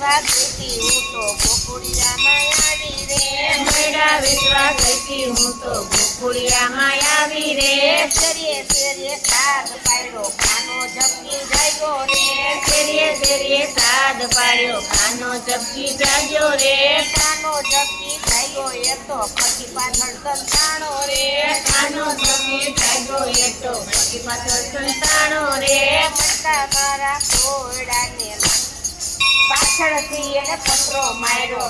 વિશ્વાસ હતી હું તો ગોકુળિયામાં આવી રે મૈડા વિશ્વાસ હતી હું તો ગોકુળિયામાં આવી રે શેરીએ શેરીએ સાદ પાડ્યો કાનો ઝપકી જાગ્યો રે શેરીએ શેરીએ સાદ પાડ્યો કાનો ઝપકી જાગ્યો રે કાનો ઝપકી જાગ્યો એ તો પછી પાછળ સંતાણો રે કાનો ઝપકી જાગ્યો એ તો પછી પાછળ સંતાણો રે મટકા મારા ઘોડાને પાછળથી એને પત્રો માર્યો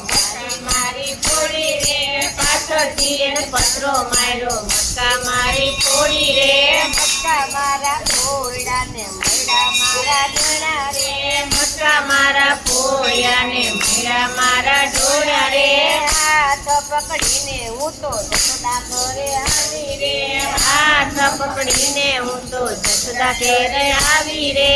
મારી ફોડી રે પાછળથી એને પત્રો માર્યો મટકા મારી ફોડી રે મટકા મારા ઘોડાને મળ્યા મારા ડોળા રે મટકા મારા ફોડ્યાને મેળા મારા ઢોળા રે હાથ પકડીને હું તો જસોદા ઘરે આવી રે હાથ પકડીને હું તો જસોદા ઘેરે આવી રે